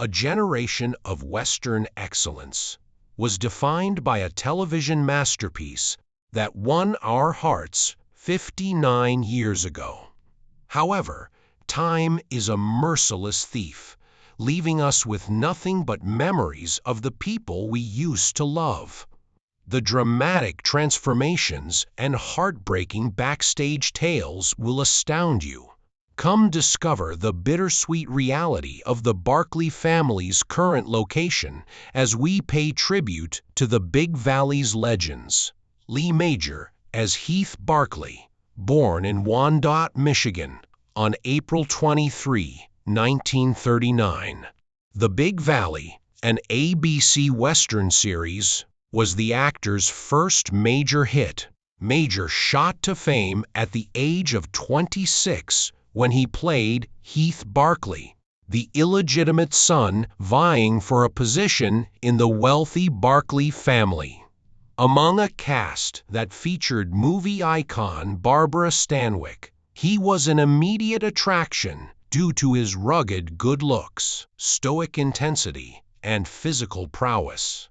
A generation of Western excellence was defined by a television masterpiece that won our hearts 59 years ago. However, time is a merciless thief, leaving us with nothing but memories of the people we used to love. The dramatic transformations and heartbreaking backstage tales will astound you. Come discover the bittersweet reality of the Barkley family's current location as we pay tribute to the Big Valley's legends. Lee Major as Heath Barkley, born in Wyandotte, Michigan, on April 23, 1939. The Big Valley, an ABC Western series, was the actor's first major hit. Major shot to fame at the age of 26 when he played Heath Barkley, the illegitimate son vying for a position in the wealthy Barkley family. Among a cast that featured movie icon Barbara Stanwyck, he was an immediate attraction due to his rugged good looks, stoic intensity, and physical prowess.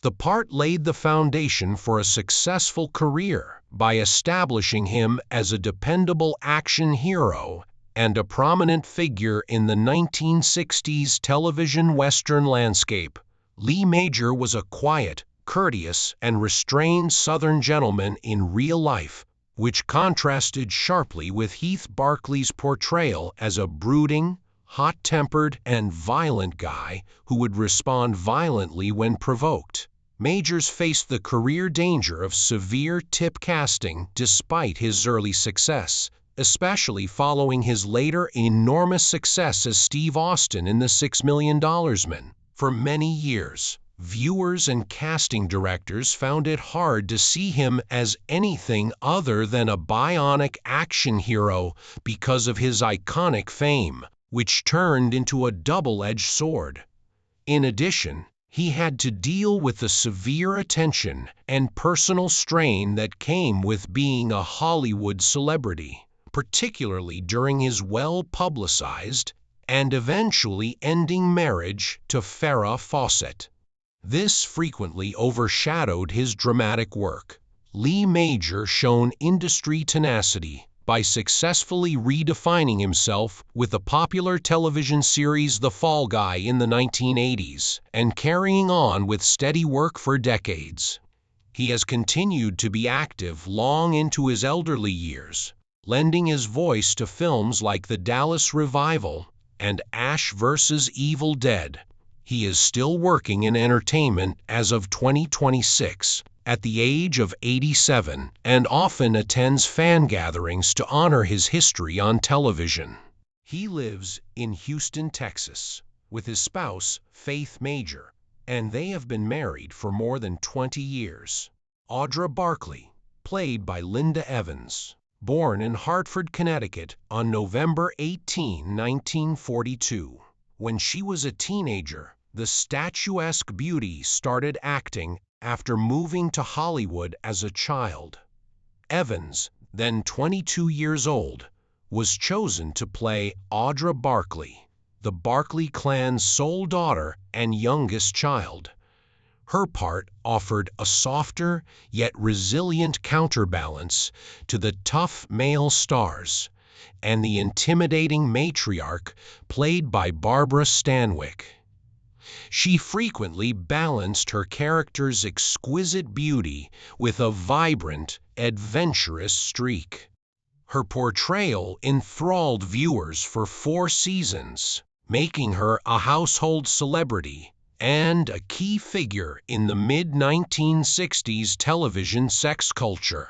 The part laid the foundation for a successful career by establishing him as a dependable action hero and a prominent figure in the 1960s television Western landscape. Lee Major was a quiet, courteous, and restrained Southern gentleman in real life, which contrasted sharply with Heath Barkley's portrayal as a brooding, hot-tempered, and violent guy who would respond violently when provoked. Majors faced the career danger of severe typecasting despite his early success, especially following his later enormous success as Steve Austin in The $6 Million Man. For many years, viewers and casting directors found it hard to see him as anything other than a bionic action hero because of his iconic fame, which turned into a double-edged sword. In addition, he had to deal with the severe attention and personal strain that came with being a Hollywood celebrity, particularly during his well-publicized and eventually ending marriage to Farrah Fawcett. This frequently overshadowed his dramatic work. Lee Major shone industry tenacity by successfully redefining himself with the popular television series The Fall Guy in the 1980s and carrying on with steady work for decades. He has continued to be active long into his elderly years, lending his voice to films like The Dallas Revival and Ash vs. Evil Dead. He is still working in entertainment as of 2026 at the age of 87 and often attends fan gatherings to honor his history on television. He lives in Houston, Texas, with his spouse, Faith Major, and they have been married for more than 20 years. Audra Barkley, played by Linda Evans, born in Hartford, Connecticut on November 18, 1942. When she was a teenager, the statuesque beauty started acting after moving to Hollywood as a child. Evans, then 22 years old, was chosen to play Audra Barkley, the Barkley clan's sole daughter and youngest child. Her part offered a softer yet resilient counterbalance to the tough male stars and the intimidating matriarch played by Barbara Stanwyck. She frequently balanced her character's exquisite beauty with a vibrant, adventurous streak. Her portrayal enthralled viewers for 4 seasons, making her a household celebrity and a key figure in the mid-1960s television sex culture.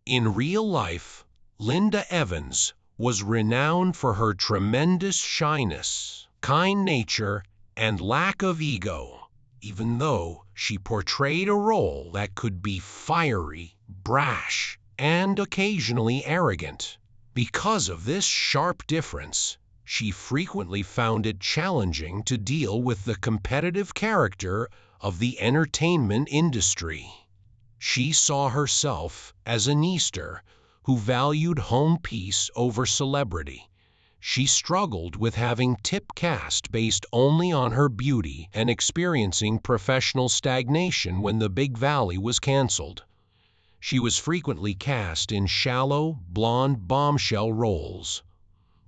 In real life, Linda Evans was renowned for her tremendous shyness, kind nature, and lack of ego, even though she portrayed a role that could be fiery, brash, and occasionally arrogant. Because of this sharp difference, she frequently found it challenging to deal with the competitive character of the entertainment industry. She saw herself as an Easter who valued home peace over celebrity, she struggled with having typecast based only on her beauty and experiencing professional stagnation when the Big Valley was canceled. She was frequently cast in shallow, blonde bombshell roles.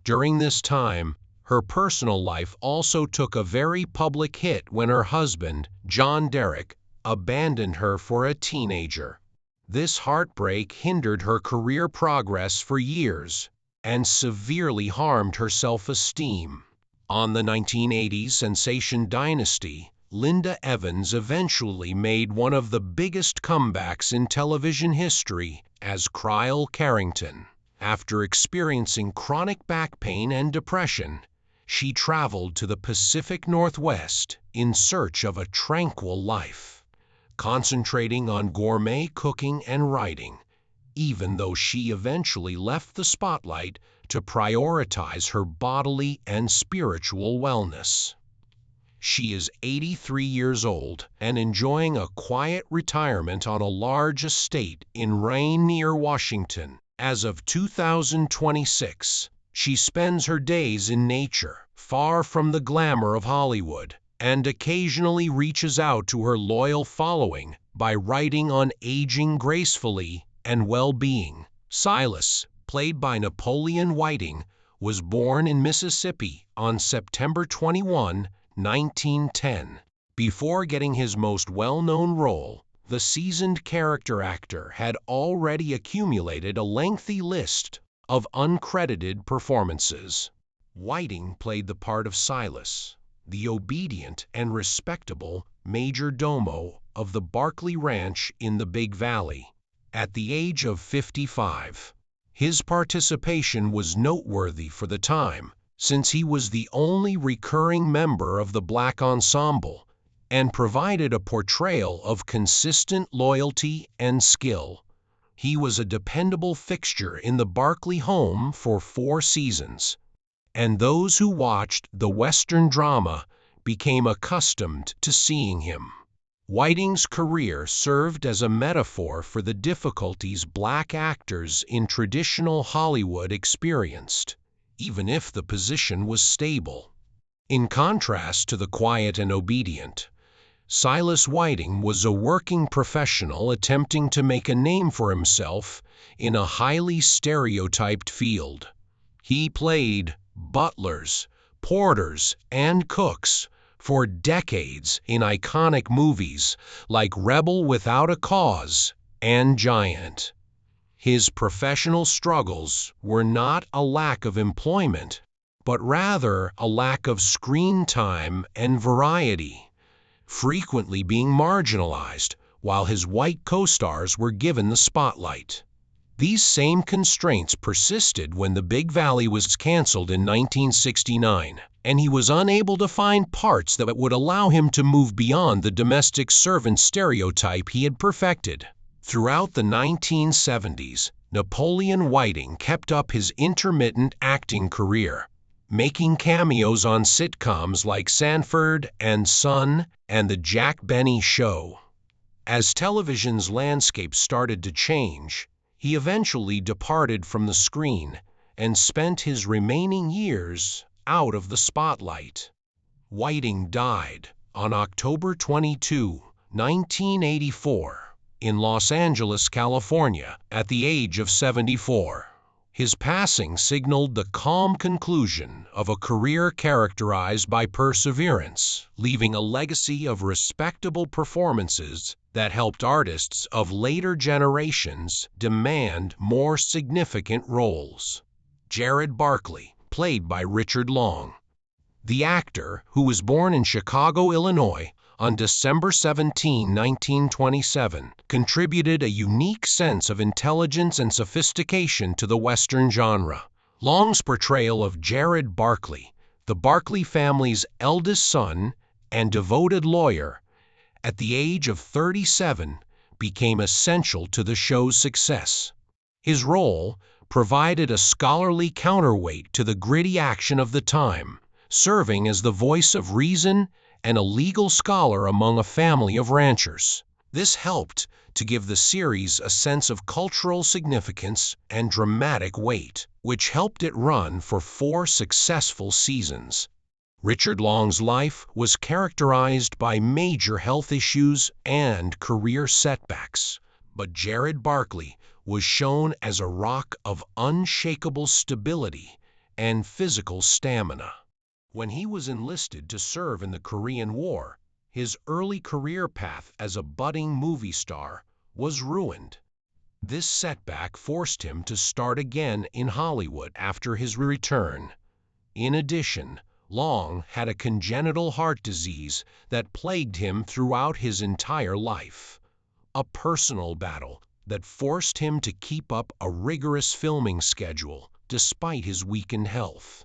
During this time, her personal life also took a very public hit when her husband, John Derek, abandoned her for a teenager. This heartbreak hindered her career progress for years and severely harmed her self-esteem. On the 1980s sensation Dynasty, Linda Evans eventually made one of the biggest comebacks in television history as Cryle Carrington. After experiencing chronic back pain and depression, she traveled to the Pacific Northwest in search of a tranquil life, concentrating on gourmet cooking and writing, even though she eventually left the spotlight to prioritize her bodily and spiritual wellness. She is 83 years old and enjoying a quiet retirement on a large estate in Rainier, Washington. As of 2026, she spends her days in nature, far from the glamour of Hollywood, and occasionally reaches out to her loyal following by writing on aging gracefully and well-being. Silas, played by Napoleon Whiting, was born in Mississippi on September 21, 1910. Before getting his most well-known role, the seasoned character actor had already accumulated a lengthy list of uncredited performances. Whiting played the part of Silas, the obedient and respectable major domo of the Barkley Ranch in the Big Valley. At the age of 55, his participation was noteworthy for the time, since he was the only recurring member of the black ensemble and provided a portrayal of consistent loyalty and skill. He was a dependable fixture in the Barkley home for 4 seasons, and those who watched the Western drama became accustomed to seeing him. Whiting's career served as a metaphor for the difficulties black actors in traditional Hollywood experienced, even if the position was stable. In contrast to the quiet and obedient, Silas Whiting was a working professional attempting to make a name for himself in a highly stereotyped field. He played butlers, porters, and cooks for decades in iconic movies like Rebel Without a Cause and Giant. His professional struggles were not a lack of employment, but rather a lack of screen time and variety, frequently being marginalized while his white co-stars were given the spotlight. These same constraints persisted when The Big Valley was canceled in 1969, and he was unable to find parts that would allow him to move beyond the domestic servant stereotype he had perfected. Throughout the 1970s, Napoleon Whiting kept up his intermittent acting career, making cameos on sitcoms like Sanford and Son and The Jack Benny Show. As television's landscape started to change, he eventually departed from the screen and spent his remaining years out of the spotlight. Whiting died on October 22, 1984, in Los Angeles, California, at the age of 74. His passing signaled the calm conclusion of a career characterized by perseverance, leaving a legacy of respectable performances that helped artists of later generations demand more significant roles. Jared Barkley, played by Richard Long. The actor, who was born in Chicago, Illinois, on December 17, 1927, contributed a unique sense of intelligence and sophistication to the Western genre. Long's portrayal of Jared Barkley, the Barkley family's eldest son and devoted lawyer, at the age of 37, became essential to the show's success. His role provided a scholarly counterweight to the gritty action of the time, serving as the voice of reason and a legal scholar among a family of ranchers. This helped to give the series a sense of cultural significance and dramatic weight, which helped it run for 4 successful seasons. Richard Long's life was characterized by major health issues and career setbacks, but Jared Barkley was shown as a rock of unshakable stability and physical stamina. When he was enlisted to serve in the Korean War, his early career path as a budding movie star was ruined. This setback forced him to start again in Hollywood after his return. In addition, Long had a congenital heart disease that plagued him throughout his entire life, a personal battle that forced him to keep up a rigorous filming schedule despite his weakened health,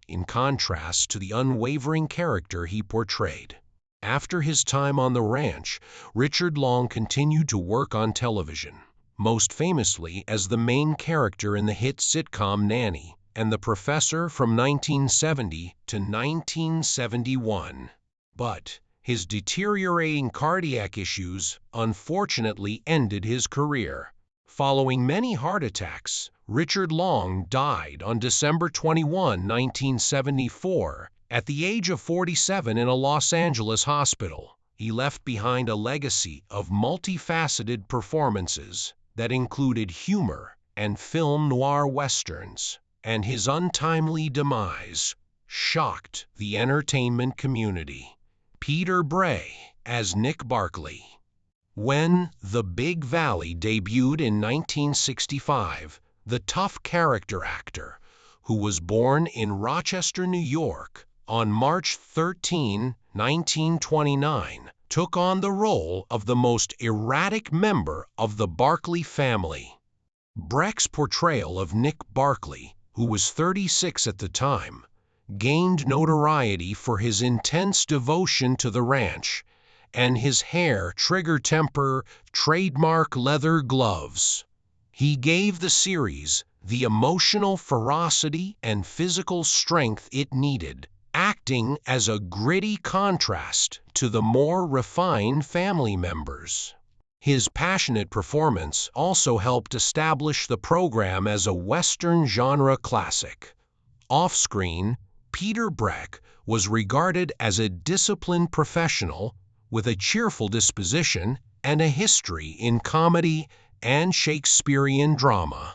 in contrast to the unwavering character he portrayed. After his time on the ranch, Richard Long continued to work on television, most famously as the main character in the hit sitcom Nanny and the Professor from 1970 to 1971. But his deteriorating cardiac issues unfortunately ended his career. Following many heart attacks, Richard Long died on December 21, 1974, at the age of 47 in a Los Angeles hospital. He left behind a legacy of multifaceted performances that included humor and film noir westerns, and his untimely demise shocked the entertainment community. Peter Bray as Nick Barkley. When The Big Valley debuted in 1965, the tough character actor, who was born in Rochester, New York, on March 13, 1929, took on the role of the most erratic member of the Barkley family. Breck's portrayal of Nick Barkley, who was 36 at the time, gained notoriety for his intense devotion to the ranch and his hair-trigger temper trademark leather gloves. He gave the series the emotional ferocity and physical strength it needed, acting as a gritty contrast to the more refined family members. His passionate performance also helped establish the program as a Western genre classic. Off-screen, Peter Breck was regarded as a disciplined professional with a cheerful disposition and a history in comedy and Shakespearean drama.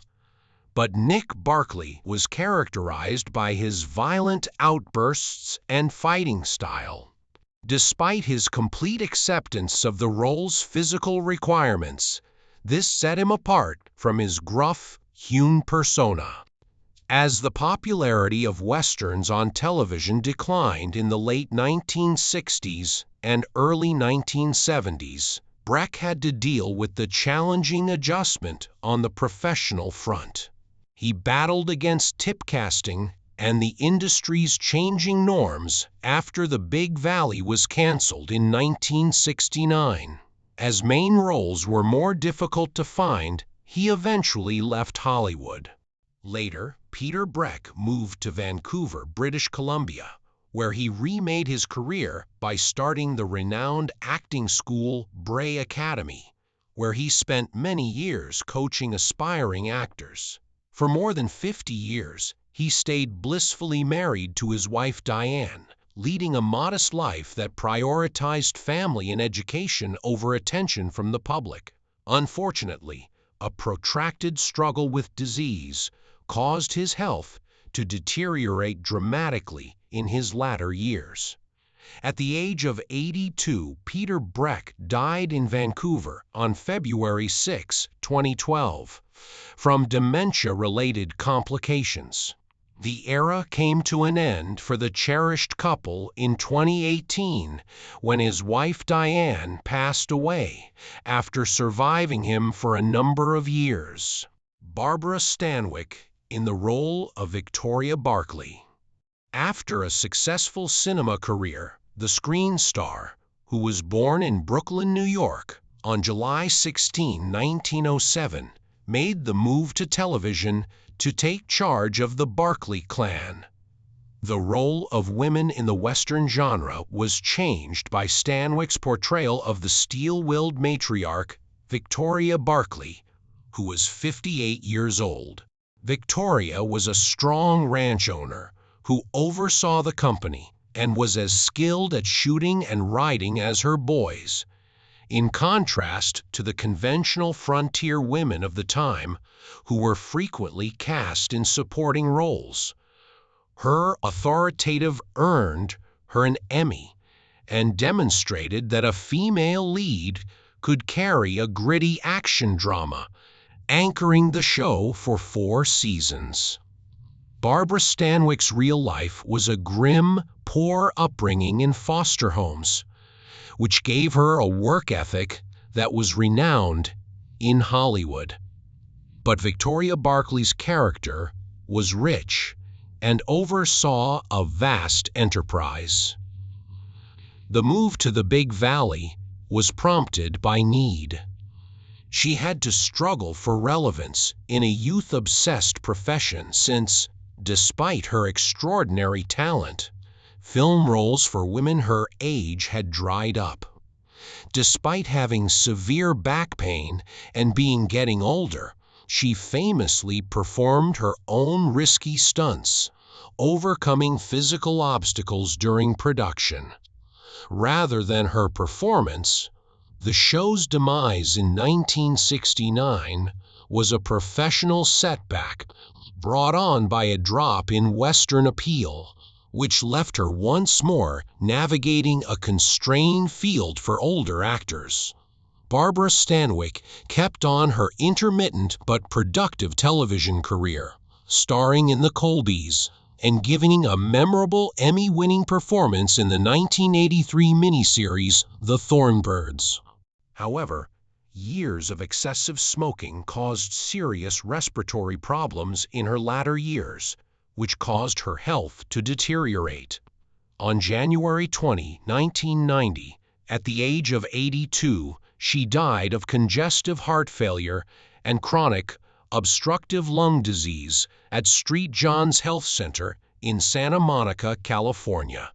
But Nick Barkley was characterized by his violent outbursts and fighting style. Despite his complete acceptance of the role's physical requirements, this set him apart from his gruff, hewn persona. As the popularity of westerns on television declined in the late 1960s and early 1970s, Breck had to deal with the challenging adjustment on the professional front. He battled against typecasting and the industry's changing norms after The Big Valley was canceled in 1969. As main roles were more difficult to find, he eventually left Hollywood. Later, Peter Breck moved to Vancouver, British Columbia, where he remade his career by starting the renowned acting school Bray Academy, where he spent many years coaching aspiring actors. For more than 50 years, he stayed blissfully married to his wife Diane, leading a modest life that prioritized family and education over attention from the public. Unfortunately, a protracted struggle with disease caused his health to deteriorate dramatically in his latter years. At the age of 82, Peter Breck died in Vancouver on February 6, 2012, from dementia-related complications. The era came to an end for the cherished couple in 2018 when his wife Diane passed away after surviving him for a number of years. Barbara Stanwyck in the role of Victoria Barkley. After a successful cinema career, the screen star, who was born in Brooklyn, New York, on July 16, 1907, made the move to television to take charge of the Barkley clan. The role of women in the Western genre was changed by Stanwyck's portrayal of the steel-willed matriarch Victoria Barclay, who was 58 years old. Victoria was a strong ranch owner who oversaw the company and was as skilled at shooting and riding as her boys. In contrast to the conventional frontier women of the time, who were frequently cast in supporting roles. Her authoritative earned her an Emmy and demonstrated that a female lead could carry a gritty action drama, anchoring the show for 4 seasons. Barbara Stanwyck's real life was a grim, poor upbringing in foster homes, which gave her a work ethic that was renowned in Hollywood. But Victoria Barclay's character was rich and oversaw a vast enterprise. The move to the Big Valley was prompted by need. She had to struggle for relevance in a youth-obsessed profession since, despite her extraordinary talent, film roles for women her age had dried up. Despite having severe back pain and getting older, she famously performed her own risky stunts, overcoming physical obstacles during production. Rather than her performance, the show's demise in 1969 was a professional setback brought on by a drop in Western appeal, which left her once more navigating a constrained field for older actors. Barbara Stanwyck kept on her intermittent but productive television career, starring in The Colbys and giving a memorable Emmy-winning performance in the 1983 miniseries The Thornbirds. However, years of excessive smoking caused serious respiratory problems in her latter years, which caused her health to deteriorate. On January 20, 1990, at the age of 82, she died of congestive heart failure and chronic obstructive lung disease at St. John's Health Center in Santa Monica, California.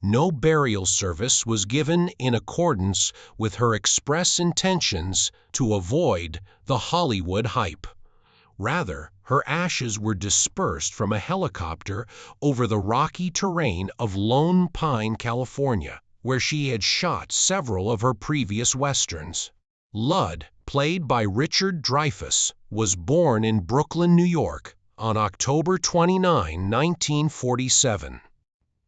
No burial service was given in accordance with her express intentions to avoid the Hollywood hype. Rather, her ashes were dispersed from a helicopter over the rocky terrain of Lone Pine, California, where she had shot several of her previous westerns. Ludd, played by Richard Dreyfuss, was born in Brooklyn, New York, on October 29, 1947.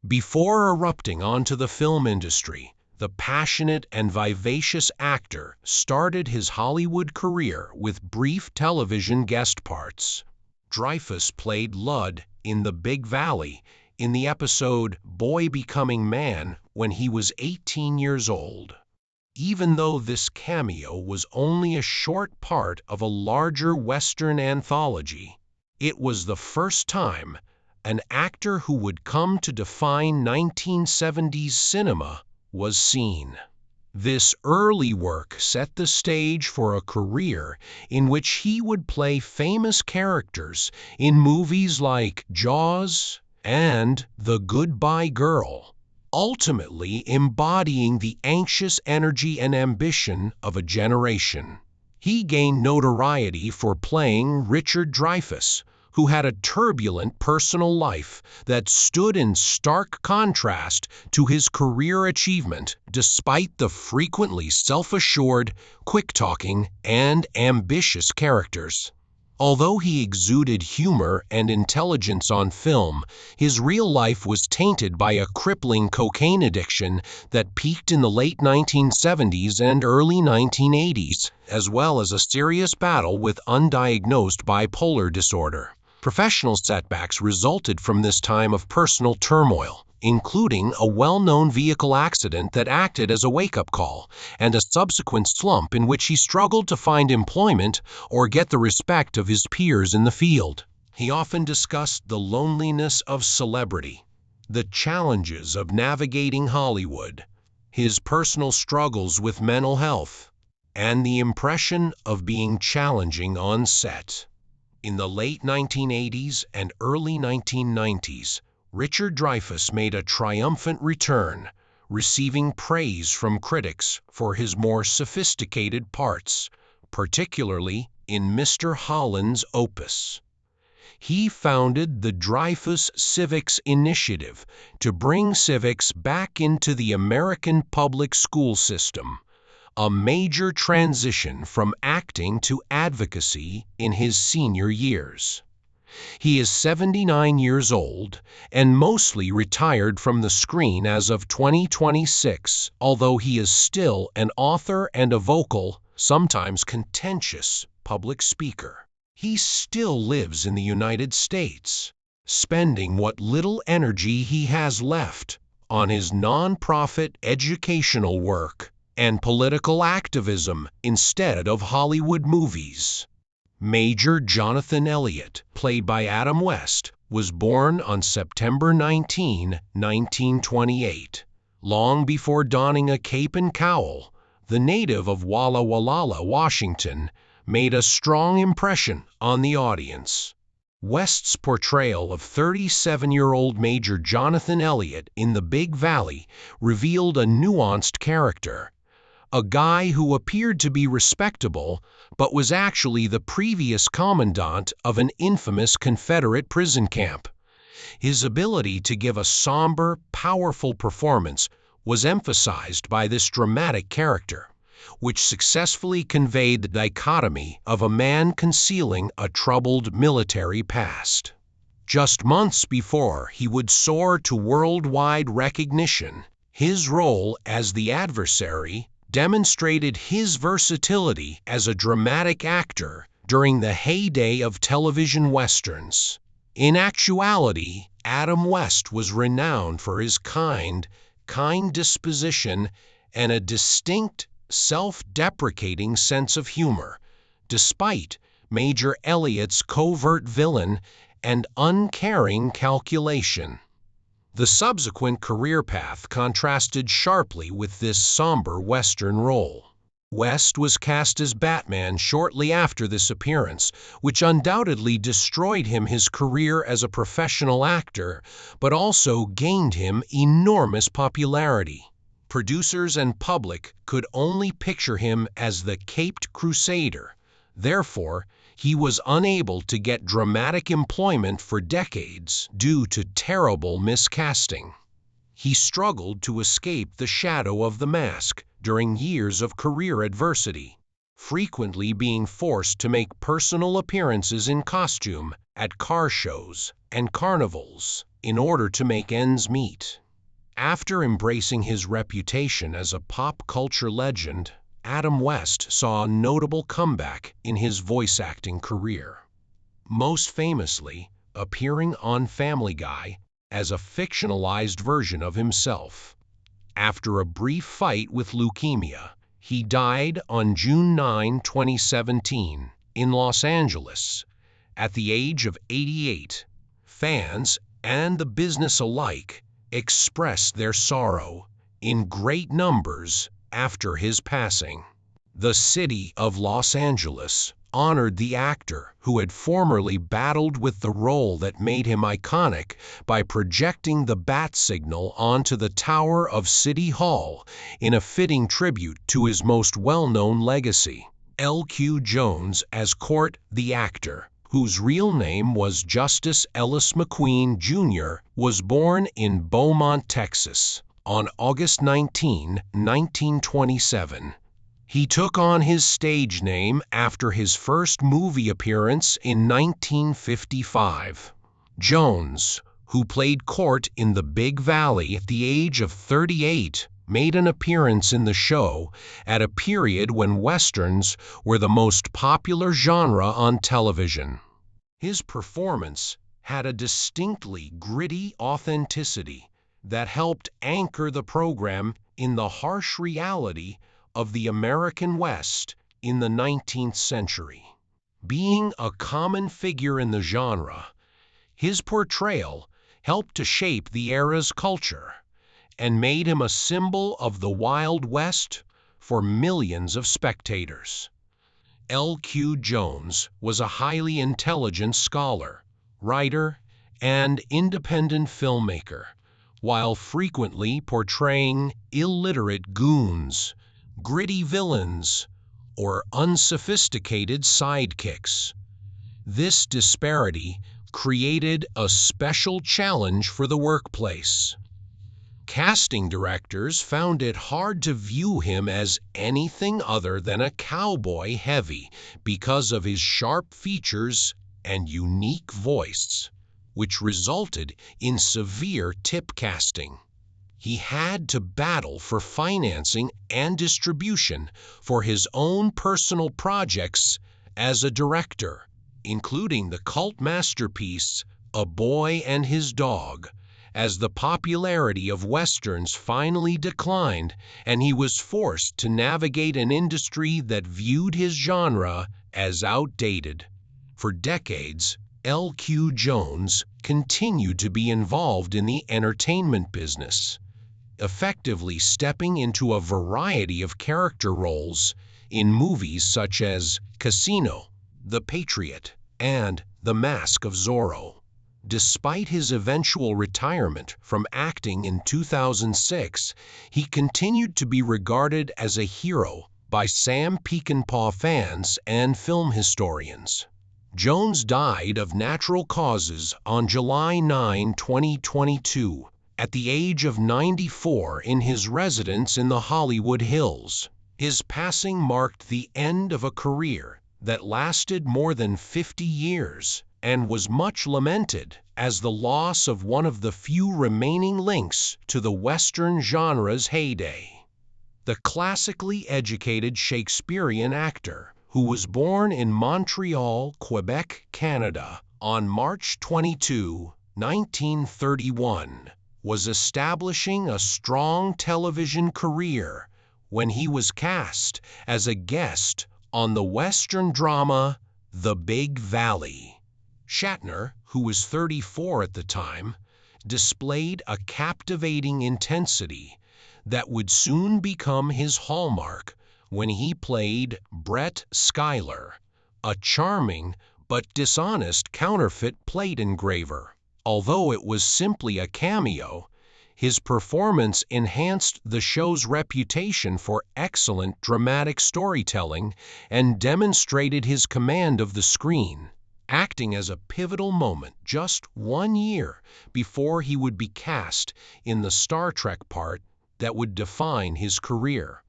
Before erupting onto the film industry, the passionate and vivacious actor started his Hollywood career with brief television guest parts. Dreyfuss played Ludd in The Big Valley in the episode Boy Becoming Man when he was 18 years old. Even though this cameo was only a short part of a larger Western anthology, it was the first time an actor who would come to define 1970s cinema was seen. This early work set the stage for a career in which he would play famous characters in movies like Jaws and The Goodbye Girl, ultimately embodying the anxious energy and ambition of a generation. He gained notoriety for playing Richard Dreyfuss, who had a turbulent personal life that stood in stark contrast to his career achievement, despite the frequently self-assured, quick-talking, and ambitious characters. Although he exuded humor and intelligence on film, his real life was tainted by a crippling cocaine addiction that peaked in the late 1970s and early 1980s, as well as a serious battle with undiagnosed bipolar disorder. Professional setbacks resulted from this time of personal turmoil, including a well-known vehicle accident that acted as a wake-up call, and a subsequent slump in which he struggled to find employment or get the respect of his peers in the field. He often discussed the loneliness of celebrity, the challenges of navigating Hollywood, his personal struggles with mental health, and the impression of being challenging on set. In the late 1980s and early 1990s, Richard Dreyfuss made a triumphant return, receiving praise from critics for his more sophisticated parts, particularly in Mr. Holland's Opus. He founded the Dreyfuss Civics Initiative to bring civics back into the American public school system, a major transition from acting to advocacy in his senior years. He is 79 years old and mostly retired from the screen as of 2026, although he is still an author and a vocal, sometimes contentious, public speaker. He still lives in the United States, spending what little energy he has left on his nonprofit educational work and political activism instead of Hollywood movies. Major Jonathan Elliott, played by Adam West, was born on September 19, 1928. Long before donning a cape and cowl, the native of Walla Walla, Washington, made a strong impression on the audience. West's portrayal of 37-year-old Major Jonathan Elliott in The Big Valley revealed a nuanced character, a guy who appeared to be respectable but was actually the previous commandant of an infamous Confederate prison camp. His ability to give a somber, powerful performance was emphasized by this dramatic character, which successfully conveyed the dichotomy of a man concealing a troubled military past. Just months before he would soar to worldwide recognition, his role as the adversary demonstrated his versatility as a dramatic actor during the heyday of television westerns. In actuality, Adam West was renowned for his kind disposition and a distinct, self-deprecating sense of humor, despite Major Elliott's covert villain and uncaring calculation. The subsequent career path contrasted sharply with this somber Western role. West was cast as Batman shortly after this appearance, which undoubtedly destroyed his career as a professional actor, but also gained him enormous popularity. Producers and public could only picture him as the caped crusader. Therefore, he was unable to get dramatic employment for decades due to terrible miscasting. He struggled to escape the shadow of the mask during years of career adversity, frequently being forced to make personal appearances in costume at car shows and carnivals in order to make ends meet. After embracing his reputation as a pop culture legend, Adam West saw a notable comeback in his voice acting career, most famously appearing on Family Guy as a fictionalized version of himself. After a brief fight with leukemia, he died on June 9, 2017, in Los Angeles, at the age of 88. Fans and the business alike expressed their sorrow in great numbers after his passing. The city of Los Angeles honored the actor who had formerly battled with the role that made him iconic by projecting the bat signal onto the tower of City Hall in a fitting tribute to his most well-known legacy. L.Q. Jones as Court, the actor, whose real name was Justice Ellis McQueen, Jr., was born in Beaumont, Texas, on August 19, 1927. He took on his stage name after his first movie appearance in 1955. Jones, who played Court in The Big Valley at the age of 38, made an appearance in the show at a period when westerns were the most popular genre on television. His performance had a distinctly gritty authenticity that helped anchor the program in the harsh reality of the American West in the 19th century. Being a common figure in the genre, his portrayal helped to shape the era's culture and made him a symbol of the Wild West for millions of spectators. L.Q. Jones was a highly intelligent scholar, writer, and independent filmmaker, while frequently portraying illiterate goons, gritty villains, or unsophisticated sidekicks. This disparity created a special challenge for the workplace. Casting directors found it hard to view him as anything other than a cowboy heavy because of his sharp features and unique voice, which resulted in severe typecasting. He had to battle for financing and distribution for his own personal projects as a director, including the cult masterpiece A Boy and His Dog, as the popularity of westerns finally declined and he was forced to navigate an industry that viewed his genre as outdated. For decades, L.Q. Jones continued to be involved in the entertainment business, effectively stepping into a variety of character roles in movies such as Casino, The Patriot, and The Mask of Zorro. Despite his eventual retirement from acting in 2006, he continued to be regarded as a hero by Sam Peckinpah fans and film historians. Jones died of natural causes on July 9, 2022, at the age of 94 in his residence in the Hollywood Hills. His passing marked the end of a career that lasted more than 50 years and was much lamented as the loss of one of the few remaining links to the Western genre's heyday. The classically educated Shakespearean actor, who was born in Montreal, Quebec, Canada, on March 22, 1931, was establishing a strong television career when he was cast as a guest on the Western drama The Big Valley. Shatner, who was 34 at the time, displayed a captivating intensity that would soon become his hallmark when he played Brett Schuyler, a charming but dishonest counterfeit plate engraver. Although it was simply a cameo, his performance enhanced the show's reputation for excellent dramatic storytelling and demonstrated his command of the screen, acting as a pivotal moment just 1 year before he would be cast in the Star Trek part that would define his career.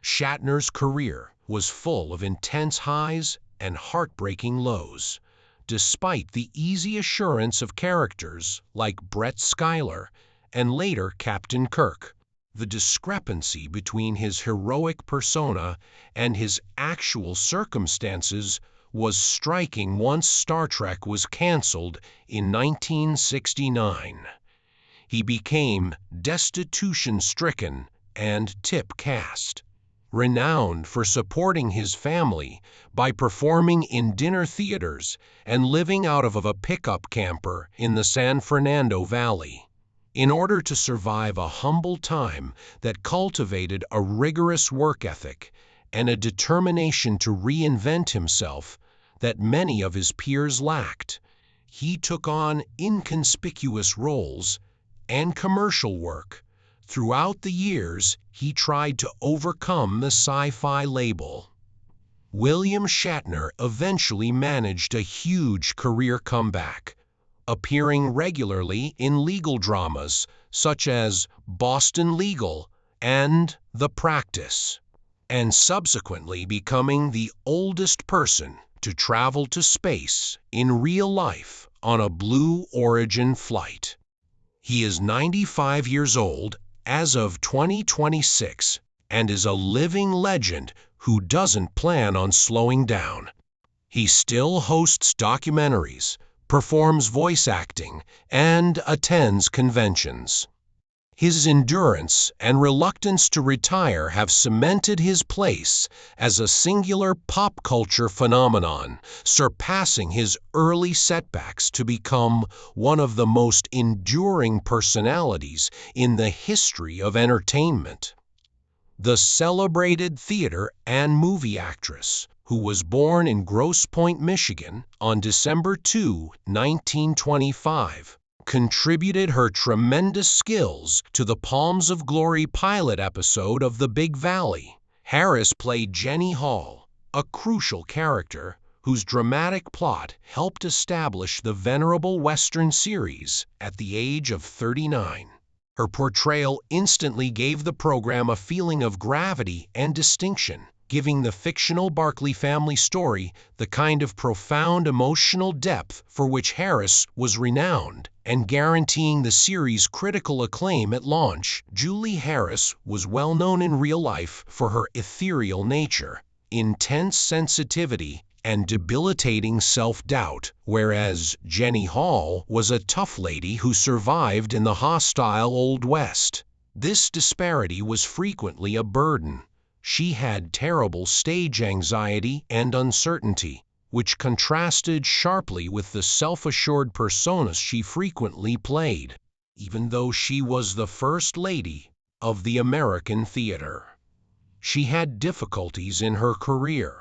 Shatner's career was full of intense highs and heartbreaking lows. Despite the easy assurance of characters like Brett Schuyler and later Captain Kirk, the discrepancy between his heroic persona and his actual circumstances was striking once Star Trek was canceled in 1969. He became destitution-stricken and typecast. Renowned for supporting his family by performing in dinner theaters and living out of a pickup camper in the San Fernando Valley. In order to survive a humble time that cultivated a rigorous work ethic and a determination to reinvent himself that many of his peers lacked, he took on inconspicuous roles and commercial work. Throughout the years, he tried to overcome the sci-fi label. William Shatner eventually managed a huge career comeback, appearing regularly in legal dramas such as Boston Legal and The Practice, and subsequently becoming the oldest person to travel to space in real life on a Blue Origin flight. He is 95 years old as of 2026 and is a living legend who doesn't plan on slowing down. He still hosts documentaries, performs voice acting, and attends conventions. His endurance and reluctance to retire have cemented his place as a singular pop culture phenomenon, surpassing his early setbacks to become one of the most enduring personalities in the history of entertainment. The celebrated theater and movie actress, who was born in Grosse Pointe, Michigan, on December 2, 1925, contributed her tremendous skills to the Palms of Glory pilot episode of The Big Valley. Harris played Jenny Hall, a crucial character whose dramatic plot helped establish the venerable Western series at the age of 39. Her portrayal instantly gave the program a feeling of gravity and distinction, giving the fictional Barkley family story the kind of profound emotional depth for which Harris was renowned, and guaranteeing the series' critical acclaim at launch. Julie Harris was well known in real life for her ethereal nature, intense sensitivity, and debilitating self-doubt, whereas Jenny Hall was a tough lady who survived in the hostile Old West. This disparity was frequently a burden. She had terrible stage anxiety and uncertainty, which contrasted sharply with the self-assured personas she frequently played, even though she was the First Lady of the American theater. She had difficulties in her career.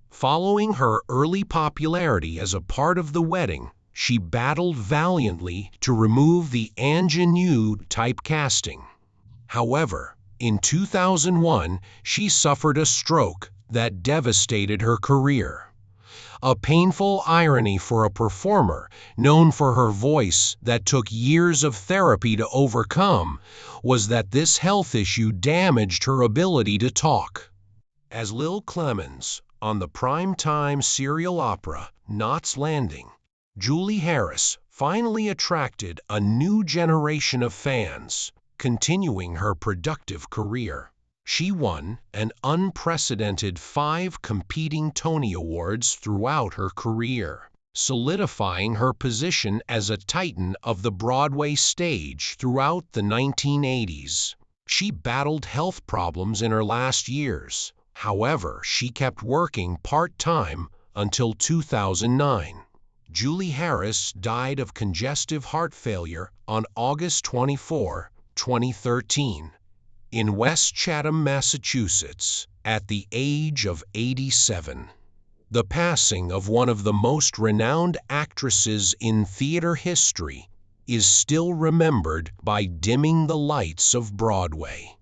Following her early popularity as a part of The Wedding, she battled valiantly to remove the ingenue typecasting. However, in 2001, she suffered a stroke that devastated her career. A painful irony for a performer known for her voice that took years of therapy to overcome was that this health issue damaged her ability to talk. As Lil Clemens on the prime-time serial opera Knots Landing, Julie Harris finally attracted a new generation of fans, continuing her productive career. She won an unprecedented 5 competing Tony Awards throughout her career, solidifying her position as a titan of the Broadway stage throughout the 1980s. She battled health problems in her last years. However, she kept working part-time until 2009. Julie Harris died of congestive heart failure on August 24, 2013, in West Chatham, Massachusetts, at the age of 87. The passing of one of the most renowned actresses in theater history is still remembered by dimming the lights of Broadway.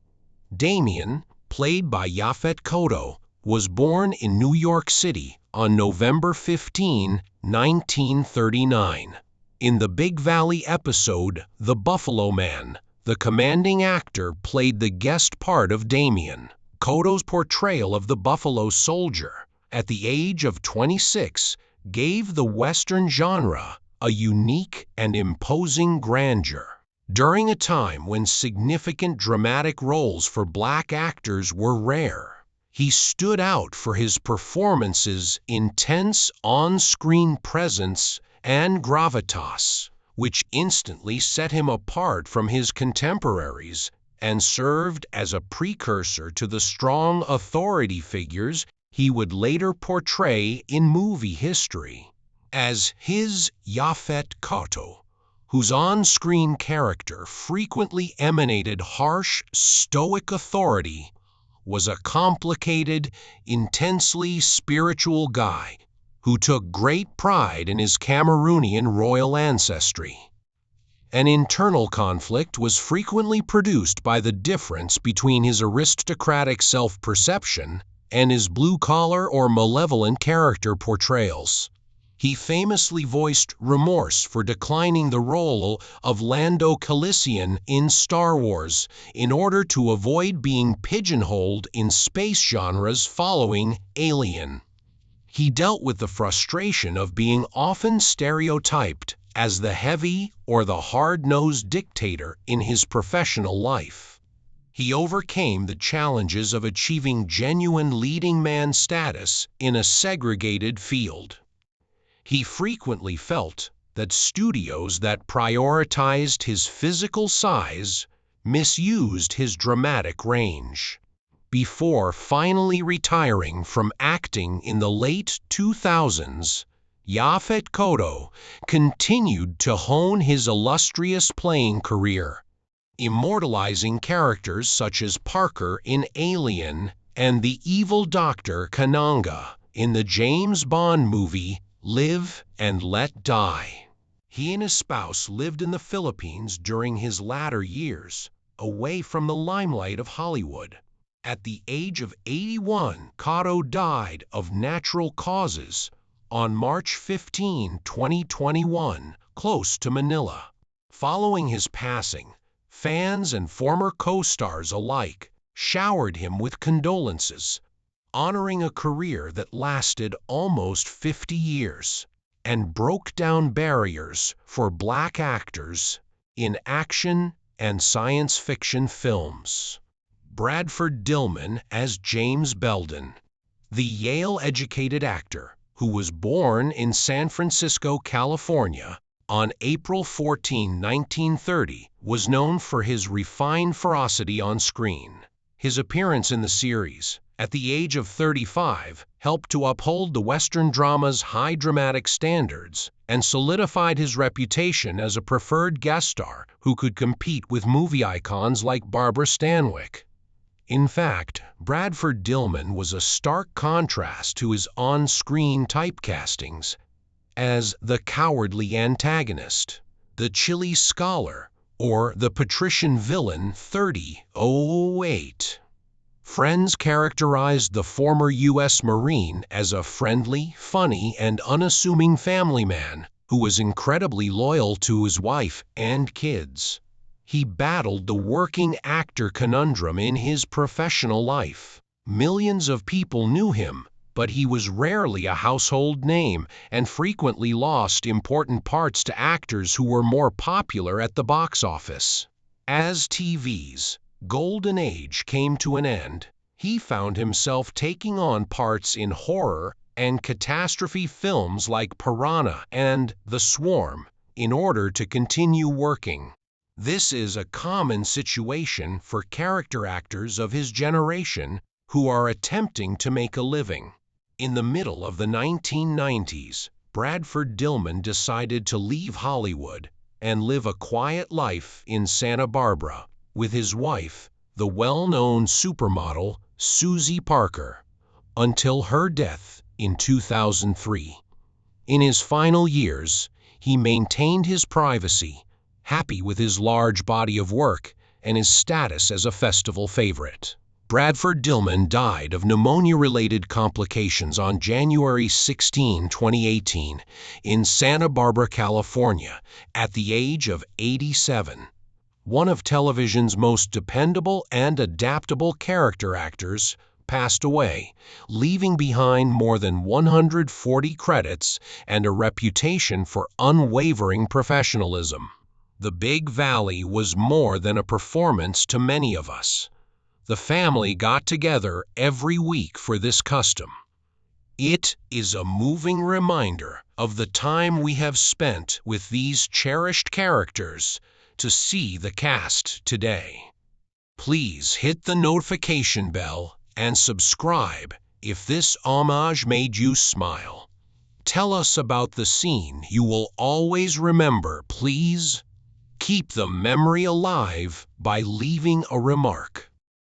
Damien, played by Yaphet Kotto, was born in New York City on November 15, 1939. In the Big Valley episode The Buffalo Man, the commanding actor played the guest part of Damien. Kotto's portrayal of the Buffalo Soldier, at the age of 26, gave the Western genre a unique and imposing grandeur. During a time when significant dramatic roles for black actors were rare, he stood out for his performance's intense on-screen presence and gravitas, which instantly set him apart from his contemporaries and served as a precursor to the strong authority figures he would later portray in movie history. As his Yaphet Kotto, whose on-screen character frequently emanated harsh, stoic authority, was a complicated, intensely spiritual guy who took great pride in his Cameroonian royal ancestry. An internal conflict was frequently produced by the difference between his aristocratic self-perception and his blue-collar or malevolent character portrayals. He famously voiced remorse for declining the role of Lando Calrissian in Star Wars in order to avoid being pigeonholed in space genres following Alien. He dealt with the frustration of being often stereotyped as the heavy or the hard-nosed dictator in his professional life. He overcame the challenges of achieving genuine leading man status in a segregated field. He frequently felt that studios that prioritized his physical size misused his dramatic range. Before finally retiring from acting in the late 2000s, Yaphet Kotto continued to hone his illustrious playing career, immortalizing characters such as Parker in Alien and the evil Dr. Kananga in the James Bond movie Live and Let Die. He and his spouse lived in the Philippines during his latter years, away from the limelight of Hollywood. At the age of 81, Cotto died of natural causes on March 15, 2021, close to Manila. Following his passing, fans and former co-stars alike showered him with condolences, honoring a career that lasted almost 50 years and broke down barriers for Black actors in action and science fiction films. Bradford Dillman as James Belden. The Yale-educated actor, who was born in San Francisco, California, on April 14, 1930, was known for his refined ferocity on screen. His appearance in the series, at the age of 35, helped to uphold the Western drama's high dramatic standards and solidified his reputation as a preferred guest star who could compete with movie icons like Barbara Stanwyck. In fact, Bradford Dillman was a stark contrast to his on-screen typecastings as the cowardly antagonist, the chilly scholar, or the patrician villain 3008. Friends characterized the former U.S. Marine as a friendly, funny, and unassuming family man who was incredibly loyal to his wife and kids. He battled the working actor conundrum in his professional life. Millions of people knew him, but he was rarely a household name and frequently lost important parts to actors who were more popular at the box office. As TV's golden age came to an end, he found himself taking on parts in horror and catastrophe films like Piranha and The Swarm in order to continue working. This is a common situation for character actors of his generation who are attempting to make a living. In the middle of the 1990s, Bradford Dillman decided to leave Hollywood and live a quiet life in Santa Barbara with his wife, the well-known supermodel Susie Parker, until her death in 2003. In his final years, he maintained his privacy, happy with his large body of work and his status as a festival favorite. Bradford Dillman died of pneumonia-related complications on January 16, 2018, in Santa Barbara, California, at the age of 87. One of television's most dependable and adaptable character actors passed away, leaving behind more than 140 credits and a reputation for unwavering professionalism. The Big Valley was more than a performance to many of us. The family got together every week for this custom. It is a moving reminder of the time we have spent with these cherished characters to see the cast today. Please hit the notification bell and subscribe if this homage made you smile. Tell us about the scene you will always remember, please. Keep the memory alive by leaving a remark.